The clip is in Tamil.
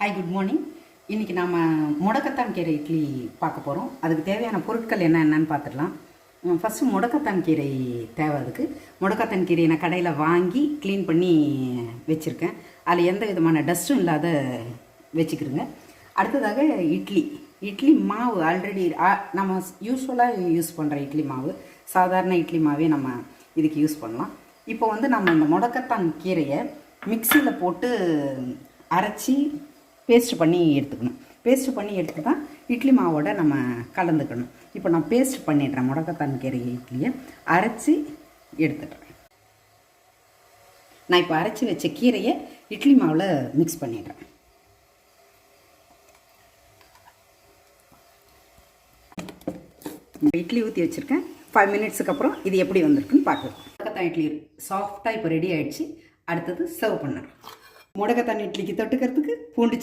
Hi, good morning. இன்றைக்கி நாம் முடக்கத்தான் கீரை இட்லி பார்க்க போகிறோம். அதுக்கு தேவையான பொருட்கள் என்னென்னு பார்த்துடலாம். ஃபஸ்ட்டு முடக்கத்தான் கீரை தேவை. அதுக்கு முடக்கத்தான் கீரையை நான் கடையில் வாங்கி க்ளீன் பண்ணி வச்சுருக்கேன். அதில் எந்த விதமான டஸ்ட்டும் இல்லாத வச்சுக்கிறோங்க. அடுத்ததாக இட்லி மாவு ஆல்ரெடி நம்ம யூஸ்வலாக யூஸ் பண்ணுற இட்லி மாவு, சாதாரண இட்லி மாவே நம்ம இதுக்கு யூஸ் பண்ணலாம். இப்போ நம்ம இந்த முடக்கத்தான் கீரையை மிக்சியில் போட்டு அரைச்சி பேஸ்ட் பண்ணி எடுத்துக்கணும். பேஸ்ட் பண்ணி எடுத்து தான் இட்லி மாவோட நம்ம கலந்துக்கணும். இப்போ நான் பேஸ்ட் பண்ணிடுறேன். முடக்கத்தான் கீரை இட்லியை அரைச்சி எடுத்துடுறேன். நான் இப்போ அரைச்சி வச்ச கீரையை இட்லி மாவில் மிக்ஸ் பண்ணிடுறேன். இட்லி ஊற்றி வச்சுருக்கேன். 5 மினிட்ஸுக்கு அப்புறம் இது எப்படி வந்திருக்குன்னு பார்க்கலாம். முடக்கத்தான் இட்லி சாஃப்டாக இப்போ ரெடி ஆகிடுச்சு. அடுத்தது சர்வ் பண்ணுறேன். முடக்கத்தான் இட்லிக்கு தொட்டுக்கிறதுக்கு பூண்டு